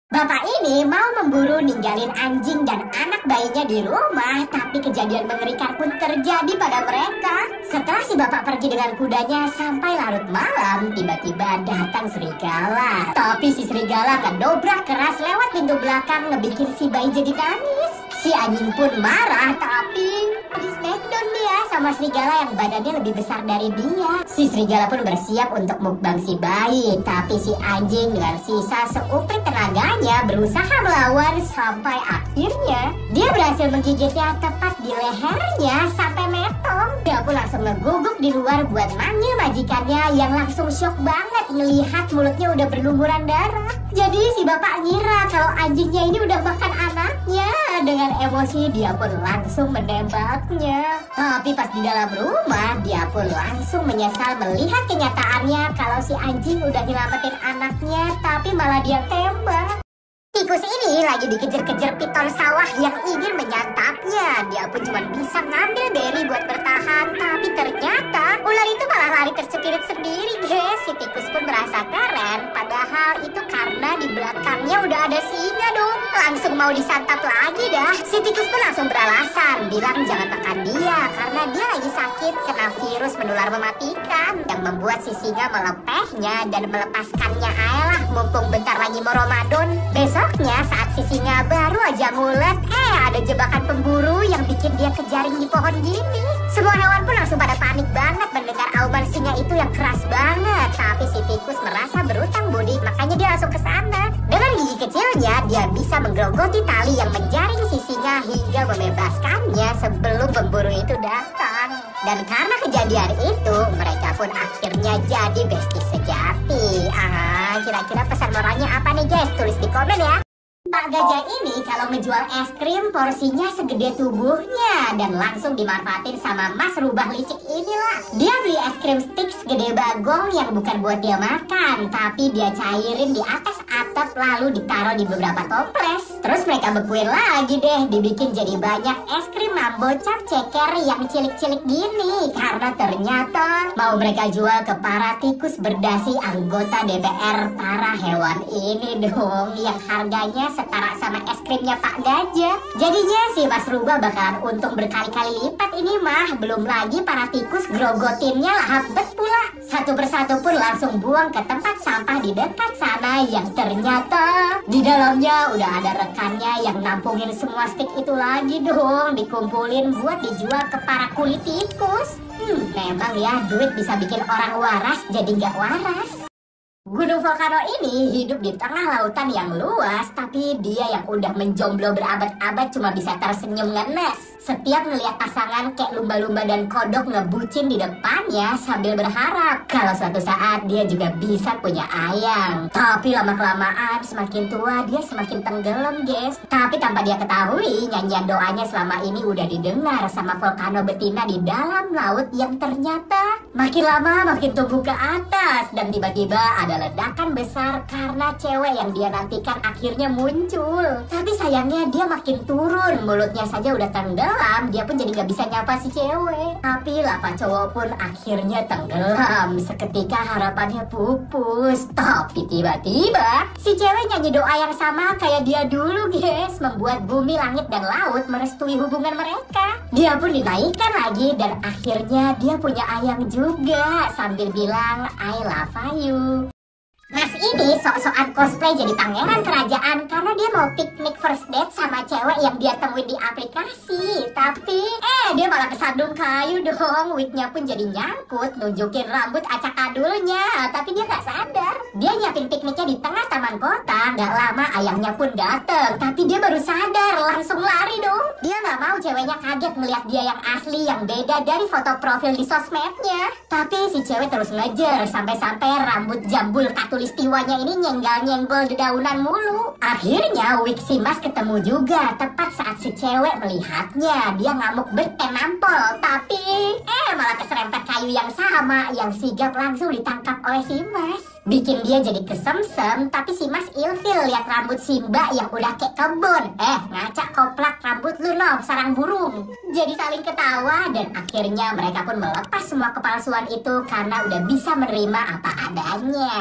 Bapak ini mau memburu ninggalin anjing dan anak bayinya di rumah, tapi kejadian mengerikan pun terjadi pada mereka. Setelah si bapak pergi dengan kudanya sampai larut malam, tiba-tiba datang serigala. Tapi si serigala ngedobrak keras lewat pintu belakang, ngebikin si bayi jadi nangis. Si anjing pun marah, tapi di smackdown dia sama serigala yang badannya lebih besar dari dia. Si serigala pun bersiap untuk mukbang si bayi, tapi si anjing dengan sisa seuprit tenaganya berusaha melawan sampai akhirnya dia berhasil menggigitnya tepat di lehernya sampai metong. Dia pun langsung ngeguguk di luar buat manggil majikannya yang langsung shock banget ngelihat mulutnya udah berlumuran darah. Jadi si bapak ngira kalau anjingnya ini udah makan anaknya. Dengan emosi dia pun langsung menembaknya. Tapi pas di dalam rumah dia pun langsung menyesal melihat kenyataannya kalau si anjing udah nyelamatin anaknya, tapi malah dia tembak. Tikus ini lagi dikejar-kejar piton sawah yang ingin menyantapnya. Dia pun cuma bisa ngambil beri buat bertahan, tapi ternyata ular itu malah lari tercepirit sendiri, guys. Si tikus pun merasa keren, padahal itu karena di belakangnya udah ada singa dong. Langsung mau disantap lagi dah. Si tikus pun langsung beralasan, bilang jangan makan dia karena dia lagi sakit kena virus menular mematikan, yang membuat si singa melepehnya dan melepaskannya. Ayolah, mumpung bentar lagi mau Ramadan. Besoknya saat si singa baru aja ngulet, ada jebakan pemburu yang bikin dia kejaring di pohon gini. Semua hewan pun langsung pada panik banget mendengar auman singa itu yang keras banget. Tapi si tikus merasa berutang budi, makanya dia langsung ke sana. Dengan gigi kecilnya dia bisa menggerogoti tali yang menjaring si singa hingga membebaskannya sebelum pemburu itu datang. Dan karena kejadian itu mereka pun akhirnya jadi bestie sejati. Kira-kira pesan moralnya apa nih guys? Tulis di komen ya. Pak Gajah ini kalau ngejual es krim porsinya segede tubuhnya dan langsung dimanfaatin sama Mas Rubah licik inilah. Dia beli es krim stick segede bagong yang bukan buat dia makan, tapi dia cairin di atas atap lalu ditaruh di beberapa toples. Terus mereka bekuin lagi deh, dibikin jadi banyak es krim mambo cap ceker yang cilik-cilik gini. Karena ternyata mau mereka jual ke para tikus berdasi anggota DPR para hewan ini dong, yang harganya setara sama es krimnya Pak Gajah. Jadinya si Mas Rubah bakalan untung berkali-kali lipat ini mah. Belum lagi para tikus grogotinnya lahap bet pula. Satu persatu pun langsung buang ke tempat sampah di dekat sana, yang ternyata di dalamnya udah ada rekannya yang nampungin semua stik itu lagi dong, dikumpulin buat dijual ke para kulit tikus. Memang ya duit bisa bikin orang waras jadi nggak waras. Gunung Volcano ini hidup di tengah lautan yang luas, tapi dia yang udah menjomblo berabad-abad cuma bisa tersenyum ngenes setiap ngelihat pasangan kayak lumba-lumba dan kodok ngebucin di depannya sambil berharap kalau suatu saat dia juga bisa punya ayang. Tapi lama-kelamaan semakin tua dia semakin tenggelam guys. Tapi tanpa dia ketahui, nyanyian doanya selama ini udah didengar sama volcano betina di dalam laut yang ternyata makin lama makin tumbuh ke atas. Dan tiba-tiba ada ledakan besar karena cewek yang dia nantikan akhirnya muncul. Tapi sayangnya dia makin turun, mulutnya saja udah tenggelam, dia pun jadi gak bisa nyapa si cewek. Tapi lava cowok pun akhirnya tenggelam, seketika harapannya pupus. Tapi tiba-tiba si cewek nyanyi doa yang sama kayak dia dulu guys, membuat bumi, langit, dan laut merestui hubungan mereka. Dia pun dinaikkan lagi dan akhirnya dia punya ayang juga sambil bilang I love you. Mas ini sok-sokan cosplay jadi pangeran kerajaan karena dia mau piknik first date sama cewek yang dia temuin di aplikasi. Tapi dia malah kesandung kayu dong. Wignya pun jadi nyangkut, nunjukin rambut acak adulnya. Tapi dia gak sadar, dia nyiapin pikniknya di tengah taman kota. Gak lama ayangnya pun dateng, tapi dia baru sadar, langsung lari dong. Dia gak mau ceweknya kaget melihat dia yang asli, yang beda dari foto profil di sosmednya. Tapi si cewek terus ngejar sampai-sampai rambut jambul katulistiwanya ini nyenggol-nyenggol dedaunan mulu. Akhirnya wig si Mas ketemu juga tepat saat si cewek melihatnya. Dia ngamuk nampol, tapi malah keserempet kayu yang sama, yang sigap langsung ditangkap oleh si Mas. Bikin dia jadi kesemsem, tapi si Mas ilfil lihat rambut si Mbak yang udah kayak kebun. Ngaca koplak rambut lu noh, sarang burung. Jadi saling ketawa dan akhirnya mereka pun melepas semua kepalsuan itu karena udah bisa menerima apa adanya.